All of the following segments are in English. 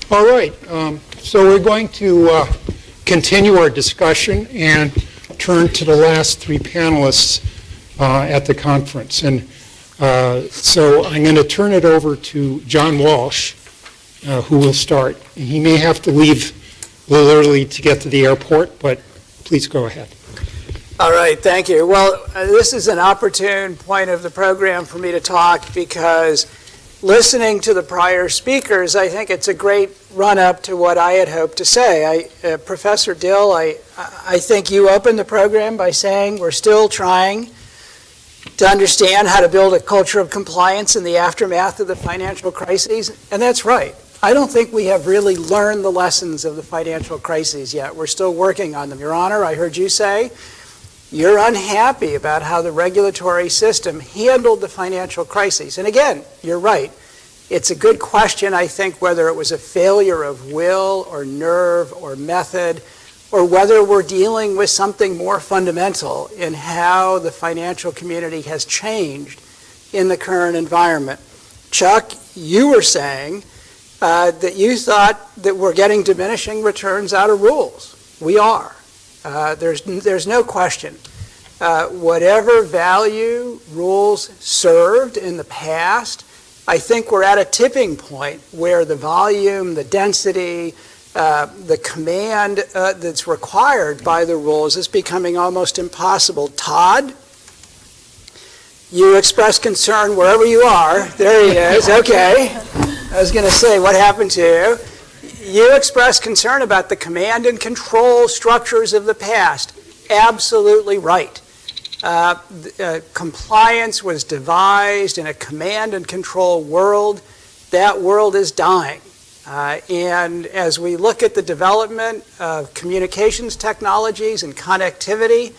All right, so we're going to continue our discussion and turn to the last three panelists at the conference. And so I'm going to turn it over to John Walsh, who will start. He may have to leave a little early to get to the airport, but please go ahead. All right, thank you. Well, this is an opportune point of the program for me to talk because listening to the prior speakers, I think it's a great run-up to what I had hoped to say. Professor Dill, I think you opened the program by saying we're still trying to understand how to build a culture of compliance in the aftermath of the financial crises, and that's right. I don't think we have really learned the lessons of the financial crises yet. We're still working on them. Your Honor, I heard you say you're unhappy about how the regulatory system handled the financial crises. And again, you're right. It's a good question, I think, whether it was a failure of will or nerve or method, or whether we're dealing with something more fundamental in how the financial community has changed in the current environment. Chuck, you were saying that you thought that we're getting diminishing returns out of rules. We are. There's no question. Whatever value rules served in the past, I think we're at a tipping point where the volume, the density, the command that's required by the rules is becoming almost impossible. Todd, you expressed concern wherever you are. There he is. Okay. I was going to say, what happened to you? You expressed concern about the command and control structures of the past. Absolutely right. Compliance was devised in a command and control world. That world is dying. And as we look at the development of communications technologies and connectivity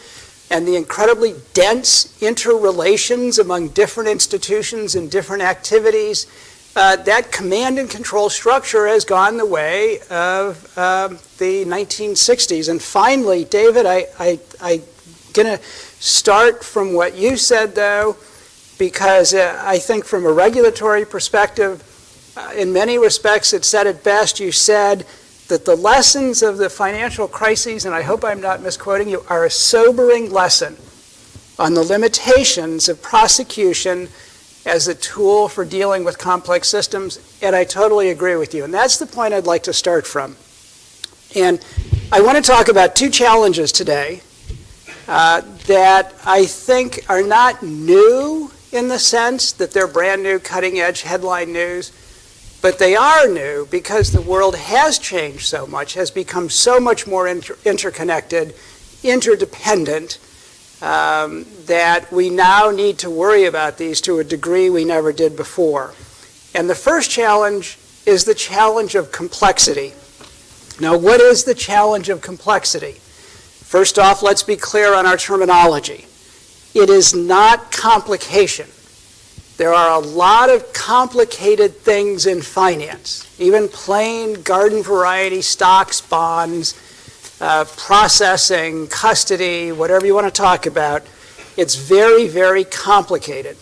and the incredibly dense interrelations among different institutions and different activities, that command and control structure has gone the way of the 1960s. And finally, David, I'm going to start from what you said, though, because I think from a regulatory perspective, in many respects, it said it best. You said that the lessons of the financial crises, and I hope I'm not misquoting you, are a sobering lesson on the limitations of prosecution as a tool for dealing with complex systems, and I totally agree with you. And that's the point I'd like to start from. And I want to talk about two challenges today that I think are not new in the sense that they're brand new, cutting-edge headline news, but they are new because the world has changed so much, has become so much more interconnected, interdependent, that we now need to worry about these to a degree we never did before. And the first challenge is the challenge of complexity. Now, what is the challenge of complexity? First off, let's be clear on our terminology. It is not complication. There are a lot of complicated things in finance, even plain garden variety stocks, bonds, processing, custody, whatever you want to talk about. It's very, very complicated.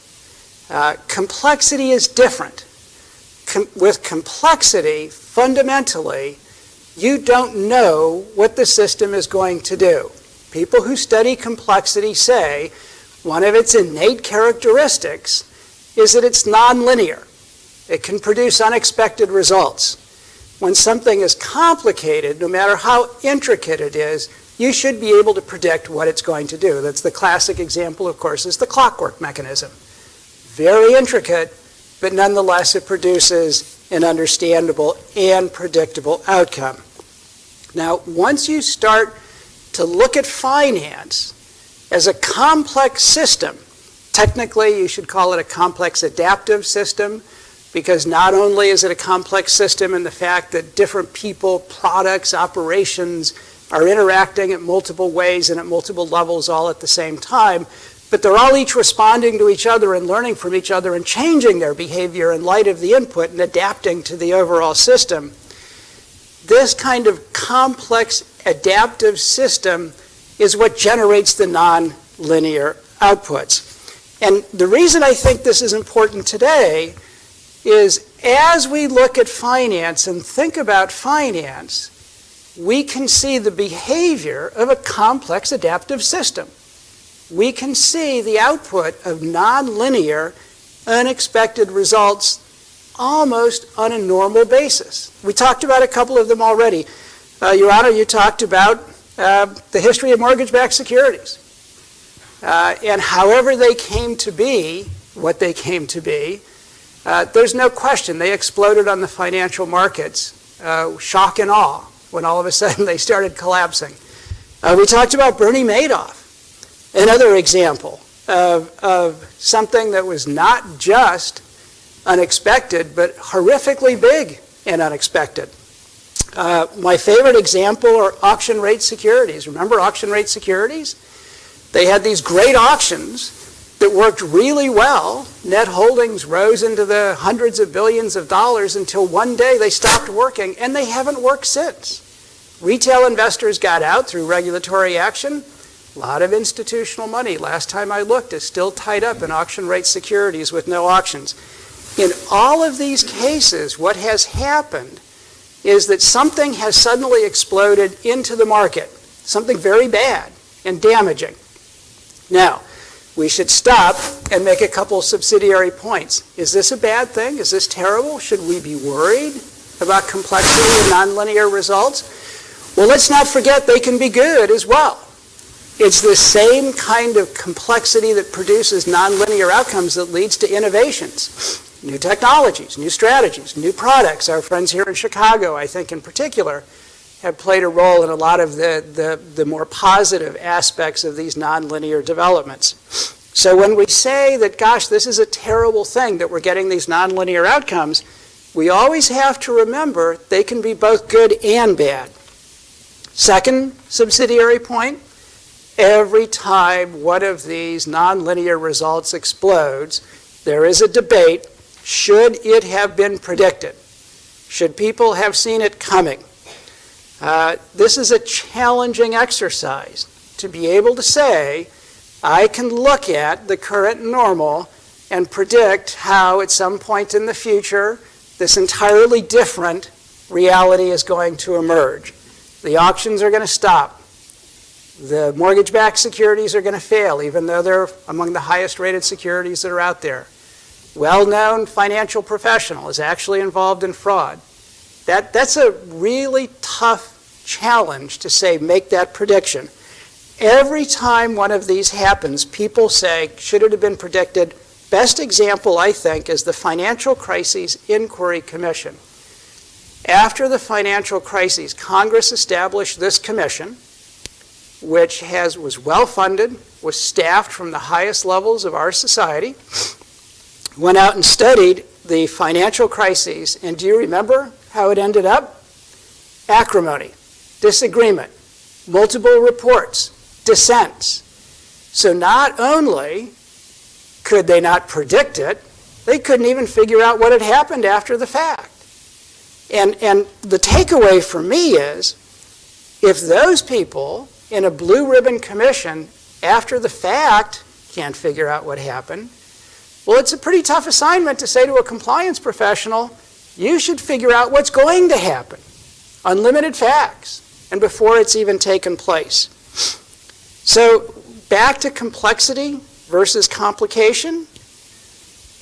Complexity is different. With complexity, fundamentally, you don't know what the system is going to do. People who study complexity say one of its innate characteristics is that it's nonlinear. It can produce unexpected results. When something is complicated, no matter how intricate it is, you should be able to predict what it's going to do. That's the classic example, of course, is the clockwork mechanism. Very intricate, but nonetheless it produces an understandable and predictable outcome. Now, once you start to look at finance as a complex system, technically you should call it a complex adaptive system, because not only is it a complex system in the fact that different people, products, operations are interacting in multiple ways and at multiple levels all at the same time, but they're all each responding to each other and learning from each other and changing their behavior in light of the input and adapting to the overall system. This kind of complex adaptive system is what generates the nonlinear outputs. And the reason I think this is important today is as we look at finance and think about finance, we can see the behavior of a complex adaptive system. We can see the output of nonlinear, unexpected results almost on a normal basis. We talked about a couple of them already. Your Honor, you talked about the history of mortgage-backed securities. And however they came to be, what they came to be, there's no question they exploded on the financial markets, shock and awe, when all of a sudden they started collapsing. We talked about Bernie Madoff, another example of something that was not just unexpected, but horrifically big and unexpected. My favorite example are auction rate securities. Remember auction rate securities? They had these great auctions that worked really well. Net holdings rose into the hundreds of billions of dollars until one day they stopped working, and they haven't worked since. Retail investors got out through regulatory action. A lot of institutional money, last time I looked, is still tied up in auction rate securities with no auctions. In all of these cases, what has happened is that something has suddenly exploded into the market, something very bad and damaging. Now, we should stop and make a couple subsidiary points. Is this a bad thing? Is this terrible? Should we be worried about complexity and nonlinear results? Well, let's not forget they can be good as well. It's the same kind of complexity that produces nonlinear outcomes that leads to innovations. New technologies, new strategies, new products. Our friends here in Chicago, I think in particular, have played a role in a lot of the more positive aspects of these nonlinear developments. So when we say that, gosh, this is a terrible thing that we're getting these nonlinear outcomes, we always have to remember they can be both good and bad. Second subsidiary point, every time one of these nonlinear results explodes, there is a debate. Should it have been predicted? Should people have seen it coming? This is a challenging exercise to be able to say, I can look at the current normal and predict how at some point in the future this entirely different reality is going to emerge. The auctions are going to stop. The mortgage-backed securities are going to fail, even though they're among the highest rated securities that are out there. Well-known financial professional is actually involved in fraud. That's a really tough challenge to say, make that prediction. Every time one of these happens, people say, should it have been predicted? Best example, I think, is the Financial Crises Inquiry Commission. After the financial crises, Congress established this commission, which was well-funded, was staffed from the highest levels of our society, went out and studied the financial crises, and do you remember how it ended up? Acrimony, disagreement, multiple reports, dissents. So not only could they not predict it, they couldn't even figure out what had happened after the fact. And the takeaway for me is, if those people in a blue ribbon commission after the fact can't figure out what happened, well, it's a pretty tough assignment to say to a compliance professional, you should figure out what's going to happen. Unlimited facts, and before it's even taken place. So back to complexity versus complication.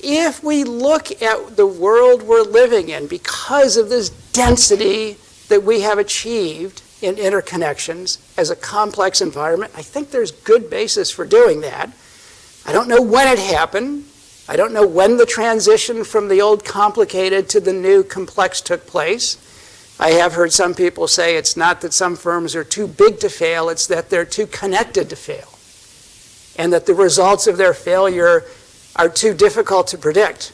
If we look at the world we're living in, because of this density that we have achieved in interconnections as a complex environment, I think there's good basis for doing that. I don't know when it happened. I don't know when the transition from the old complicated to the new complex took place. I have heard some people say it's not that some firms are too big to fail, it's that they're too connected to fail, and that the results of their failure are too difficult to predict,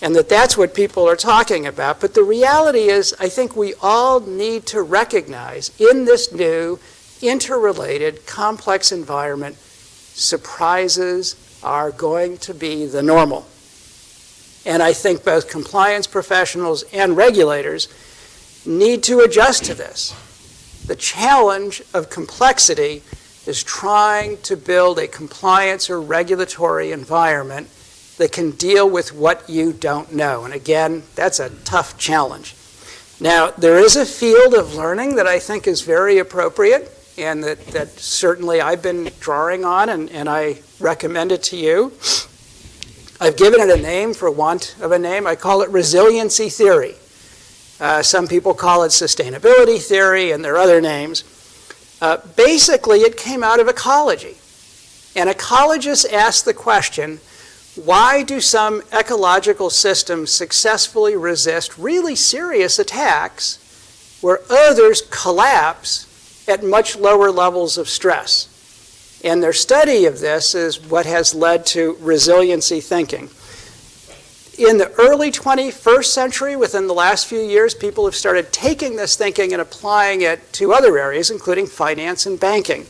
and that's what people are talking about. But the reality is, I think we all need to recognize in this new, interrelated, complex environment, surprises are going to be the normal. And I think both compliance professionals and regulators need to adjust to this. The challenge of complexity is trying to build a compliance or regulatory environment that can deal with what you don't know. And again, that's a tough challenge. Now, there is a field of learning that I think is very appropriate and that certainly I've been drawing on, and I recommend it to you. I've given it a name for want of a name. I call it resiliency theory. Some people call it sustainability theory, and there are other names. Basically, it came out of ecology. And ecologists asked the question, why do some ecological systems successfully resist really serious attacks where others collapse at much lower levels of stress? And their study of this is what has led to resiliency thinking. In the early 21st century, within the last few years, people have started taking this thinking and applying it to other areas, including finance and banking.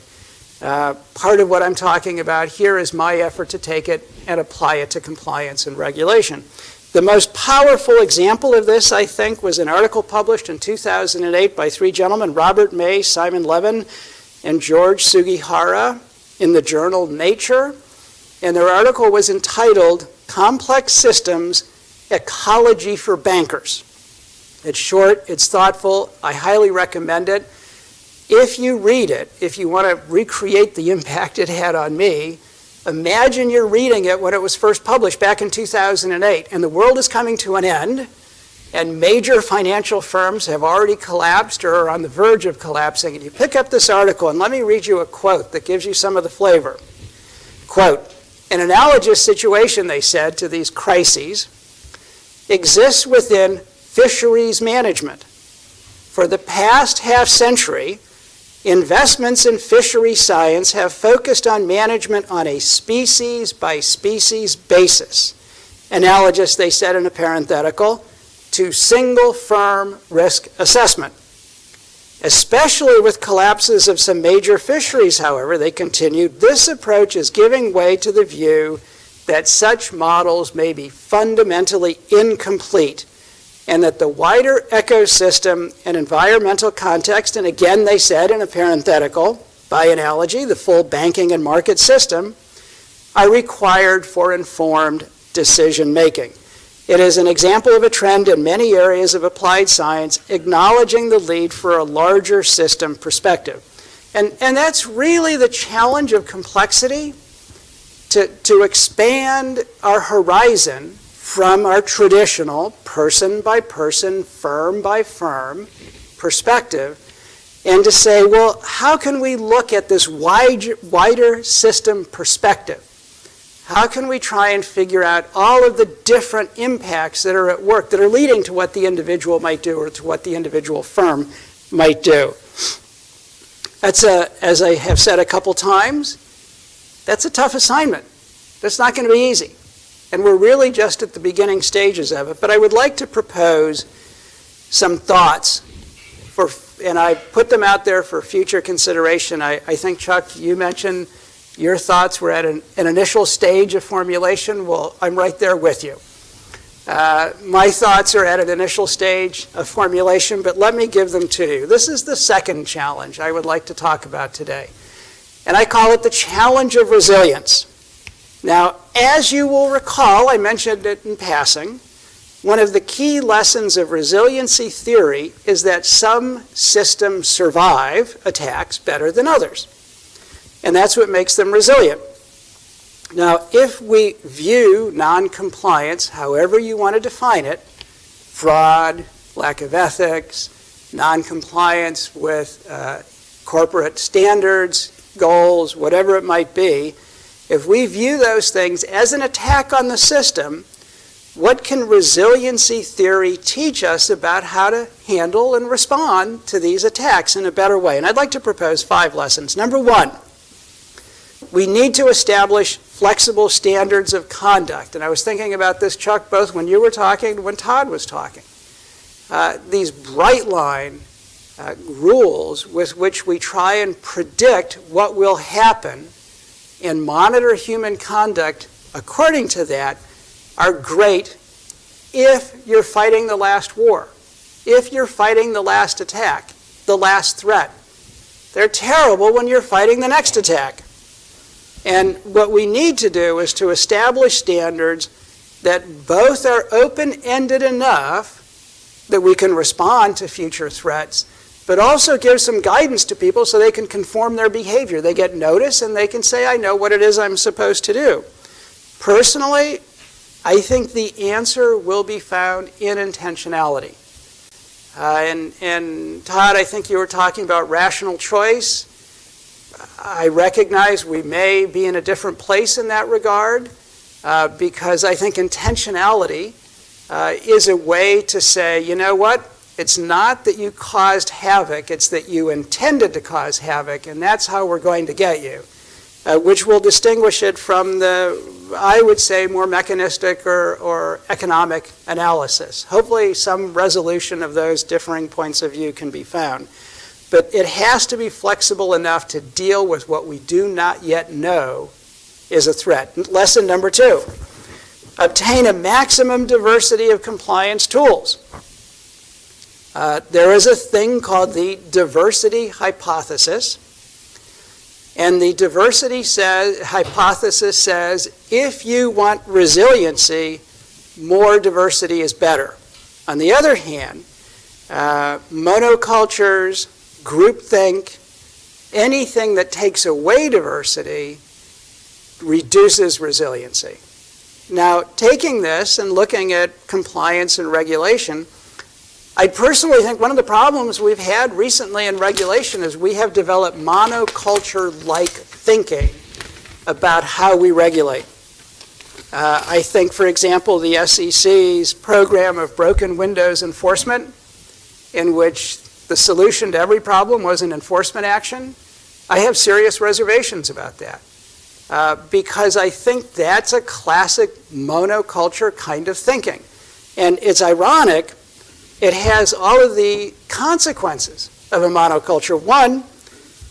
Part of what I'm talking about here is my effort to take it and apply it to compliance and regulation. The most powerful example of this, I think, was an article published in 2008 by three gentlemen, Robert May, Simon Levin, and George Sugihara, in the journal Nature. And their article was entitled, Complex Systems, Ecology for Bankers. It's short, it's thoughtful, I highly recommend it. If you read it, if you want to recreate the impact it had on me, imagine you're reading it when it was first published back in 2008, and the world is coming to an end, and major financial firms have already collapsed or are on the verge of collapsing, and you pick up this article, and let me read you a quote that gives you some of the flavor. Quote, an analogous situation, they said, to these crises exists within fisheries management. For the past half-century, investments in fishery science have focused on management on a species-by-species basis. Analogous, they said in a parenthetical, to single firm risk assessment. Especially with collapses of some major fisheries, however, they continued, this approach is giving way to the view that such models may be fundamentally incomplete and that the wider ecosystem and environmental context, and again they said in a parenthetical, by analogy, the full banking and market system, are required for informed decision making. It is an example of a trend in many areas of applied science acknowledging the need for a larger system perspective. And that's really the challenge of complexity, to expand our horizon from our traditional person-by-person, firm-by-firm perspective, and to say, well, how can we look at this wider system perspective? How can we try and figure out all of the different impacts that are at work that are leading to what the individual might do or to what the individual firm might do? That's as I have said a couple times, that's a tough assignment. That's not going to be easy. And we're really just at the beginning stages of it. But I would like to propose some thoughts, and I put them out there for future consideration. I think, Chuck, you mentioned your thoughts were at an initial stage of formulation. Well, I'm right there with you. My thoughts are at an initial stage of formulation, but let me give them to you. This is the second challenge I would like to talk about today. And I call it the challenge of resilience. Now, as you will recall, I mentioned it in passing, one of the key lessons of resiliency theory is that some systems survive attacks better than others. And that's what makes them resilient. Now, if we view non-compliance, however you want to define it, fraud, lack of ethics, non-compliance with corporate standards, goals, whatever it might be, if we view those things as an attack on the system, what can resiliency theory teach us about how to handle and respond to these attacks in a better way? And I'd like to propose 5 lessons. Number 1, we need to establish flexible standards of conduct. And I was thinking about this, Chuck, both when you were talking and when Todd was talking. These bright line rules with which we try and predict what will happen and monitor human conduct according to that are great if you're fighting the last war, if you're fighting the last attack, the last threat. They're terrible when you're fighting the next attack. And what we need to do is to establish standards that both are open-ended enough that we can respond to future threats, but also give some guidance to people so they can conform their behavior. They get notice and they can say, I know what it is I'm supposed to do. Personally, I think the answer will be found in intentionality. And Todd, I think you were talking about rational choice. I recognize we may be in a different place in that regard because I think intentionality is a way to say, you know what? It's not that you caused havoc, it's that you intended to cause havoc, and that's how we're going to get you, which will distinguish it from the, I would say, more mechanistic or economic analysis. Hopefully some resolution of those differing points of view can be found. But it has to be flexible enough to deal with what we do not yet know is a threat. Lesson number 2, obtain a maximum diversity of compliance tools. There is a thing called the diversity hypothesis. And the diversity hypothesis says if you want resiliency, more diversity is better. On the other hand, monocultures, groupthink, anything that takes away diversity reduces resiliency. Now, taking this and looking at compliance and regulation, I personally think one of the problems we've had recently in regulation is we have developed monoculture-like thinking about how we regulate. I think, for example, the SEC's program of broken windows enforcement, in which the solution to every problem was an enforcement action, I have serious reservations about that. Because I think that's a classic monoculture kind of thinking. And it's ironic, it has all of the consequences of a monoculture. One,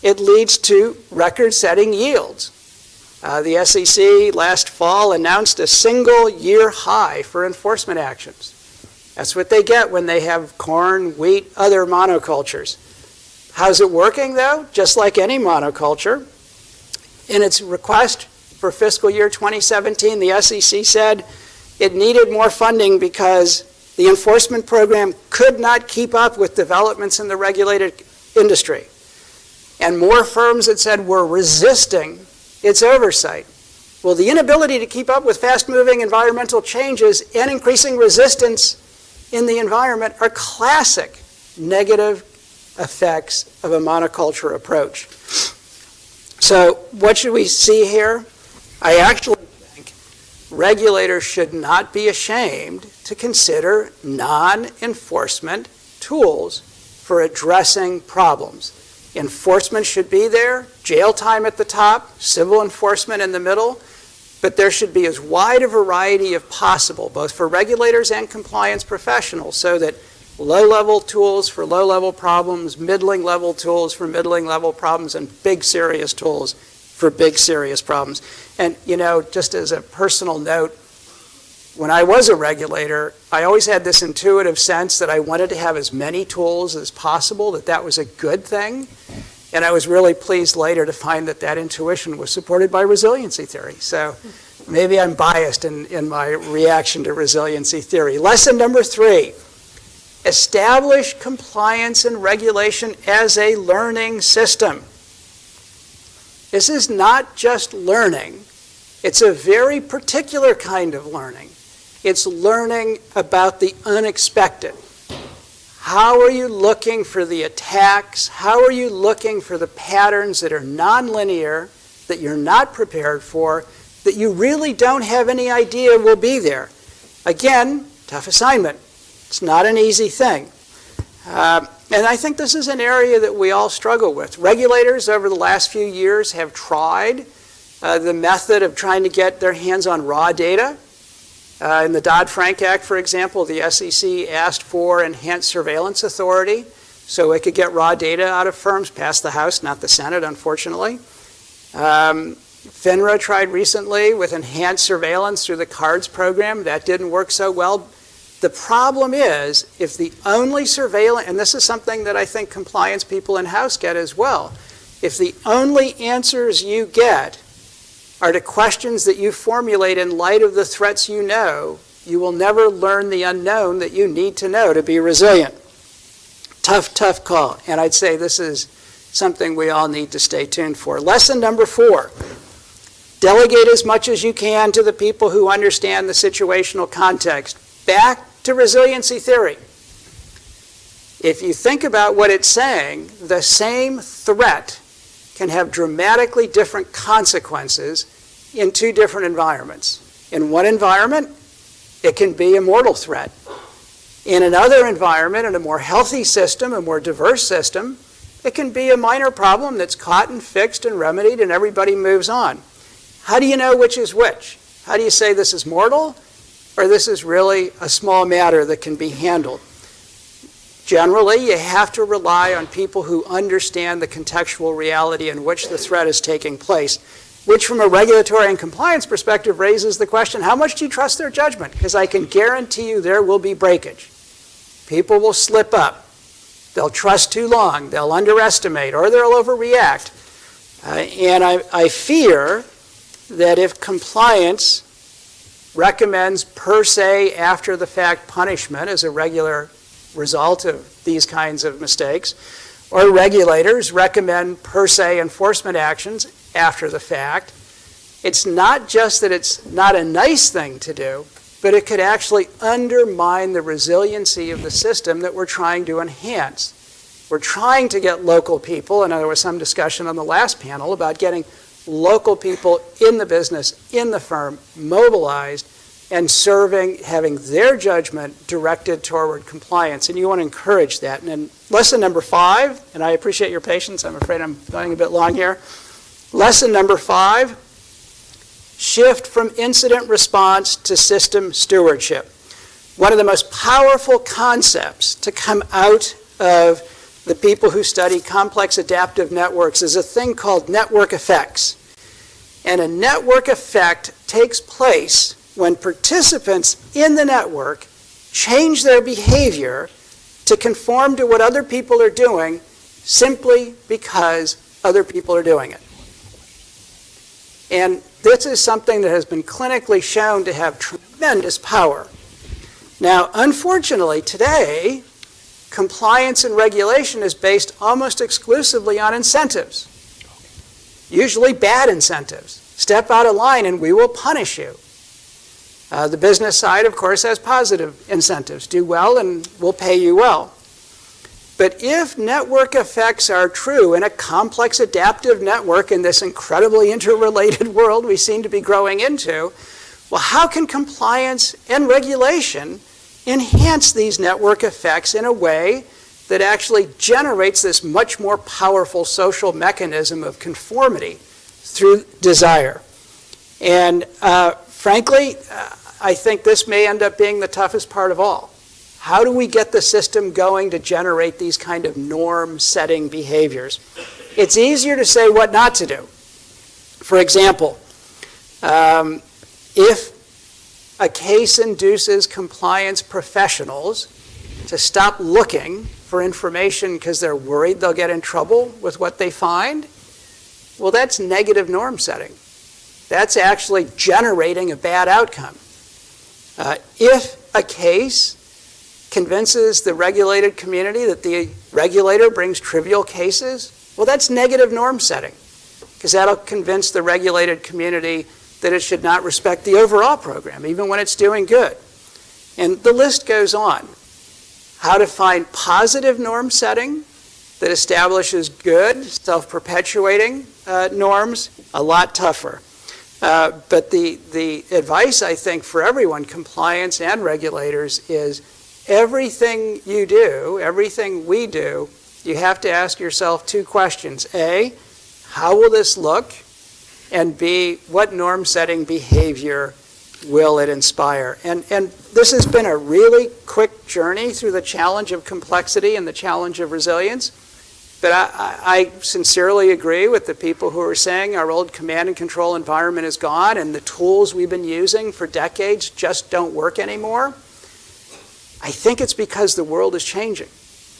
it leads to record-setting yields. The SEC last fall announced a single-year high for enforcement actions. That's what they get when they have corn, wheat, other monocultures. How's it working, though? Just like any monoculture. In its request for fiscal year 2017, the SEC said it needed more funding because the enforcement program could not keep up with developments in the regulated industry. And more firms, it said, were resisting its oversight. Well, the inability to keep up with fast-moving environmental changes and increasing resistance in the environment are classic negative effects of a monoculture approach. So what should we see here? I actually think regulators should not be ashamed to consider non-enforcement tools for addressing problems. Enforcement should be there, jail time at the top, civil enforcement in the middle, but there should be as wide a variety as possible, both for regulators and compliance professionals, so that low-level tools for low-level problems, middling-level tools for middling-level problems, and big, serious tools for big, serious problems. And, you know, just as a personal note, when I was a regulator, I always had this intuitive sense that I wanted to have as many tools as possible, that was a good thing. And I was really pleased later to find that that intuition was supported by resiliency theory. So maybe I'm biased in my reaction to resiliency theory. Lesson number 3, establish compliance and regulation as a learning system. This is not just learning. It's a very particular kind of learning. It's learning about the unexpected. How are you looking for the attacks? How are you looking for the patterns that are nonlinear, that you're not prepared for, that you really don't have any idea will be there? Again, tough assignment. It's not an easy thing. And I think this is an area that we all struggle with. Regulators over the last few years have tried the method of trying to get their hands on raw data. In the Dodd-Frank Act, for example, the SEC asked for enhanced surveillance authority so it could get raw data out of firms, passed the House, not the Senate, unfortunately. FINRA tried recently with enhanced surveillance through the CARDS program. That didn't work so well. The problem is, if the only surveillance, and this is something that I think compliance people in-house get as well, if the only answers you get are the questions that you formulate in light of the threats you know. You will never learn the unknown that you need to know to be resilient. Tough, tough call. And I'd say this is something we all need to stay tuned for. Lesson number 4. Delegate as much as you can to the people who understand the situational context. Back to resiliency theory. If you think about what it's saying, the same threat can have dramatically different consequences in 2 different environments. In one environment, it can be a mortal threat. In another environment, in a more healthy system, a more diverse system, it can be a minor problem that's caught and fixed and remedied and everybody moves on. How do you know which is which? How do you say this is mortal or this is really a small matter that can be handled? Generally, you have to rely on people who understand the contextual reality in which the threat is taking place, which from a regulatory and compliance perspective raises the question, how much do you trust their judgment? Because I can guarantee you there will be breakage. People will slip up. They'll trust too long. They'll underestimate or they'll overreact. And I fear that if compliance recommends per se after the fact punishment as a regular result of these kinds of mistakes, or regulators recommend per se enforcement actions after the fact, it's not just that it's not a nice thing to do, but it could actually undermine the resiliency of the system that we're trying to enhance. We're trying to get local people, and there was some discussion on the last panel about getting local people in the business, in the firm, mobilized, and serving, having their judgment directed toward compliance. And you want to encourage that. And then lesson number 5, and I appreciate your patience, I'm afraid I'm going a bit long here. Lesson number 5, shift from incident response to system stewardship. One of the most powerful concepts to come out of the people who study complex adaptive networks is a thing called network effects. And a network effect takes place when participants in the network change their behavior to conform to what other people are doing simply because other people are doing it. And this is something that has been clinically shown to have tremendous power. Now, unfortunately, today, compliance and regulation is based almost exclusively on incentives, usually bad incentives. Step out of line and we will punish you. The business side, of course, has positive incentives. Do well and we'll pay you well. But if network effects are true in a complex adaptive network in this incredibly interrelated world we seem to be growing into, well, how can compliance and regulation enhance these network effects in a way that actually generates this much more powerful social mechanism of conformity through desire? And frankly, I think this may end up being the toughest part of all. How do we get the system going to generate these kind of norm-setting behaviors? It's easier to say what not to do. For example, if a case induces compliance professionals to stop looking for information because they're worried they'll get in trouble with what they find, well, that's negative norm setting. That's actually generating a bad outcome. If a case convinces the regulated community that the regulator brings trivial cases, well, that's negative norm setting, because that'll convince the regulated community that it should not respect the overall program, even when it's doing good. And the list goes on. How to find positive norm setting that establishes good, self-perpetuating norms, a lot tougher. But the advice, I think, for everyone, compliance and regulators, is everything you do, everything we do, you have to ask yourself 2 questions. A, how will this look? And B, what norm-setting behavior will it inspire? And this has been a really quick journey through the challenge of complexity and the challenge of resilience. But I sincerely agree with the people who are saying our old command and control environment is gone and the tools we've been using for decades just don't work anymore. I think it's because the world is changing.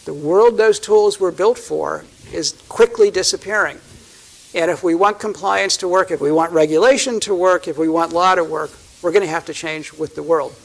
The world those tools were built for is quickly disappearing. And if we want compliance to work, if we want regulation to work, if we want law to work, we're going to have to change with the world.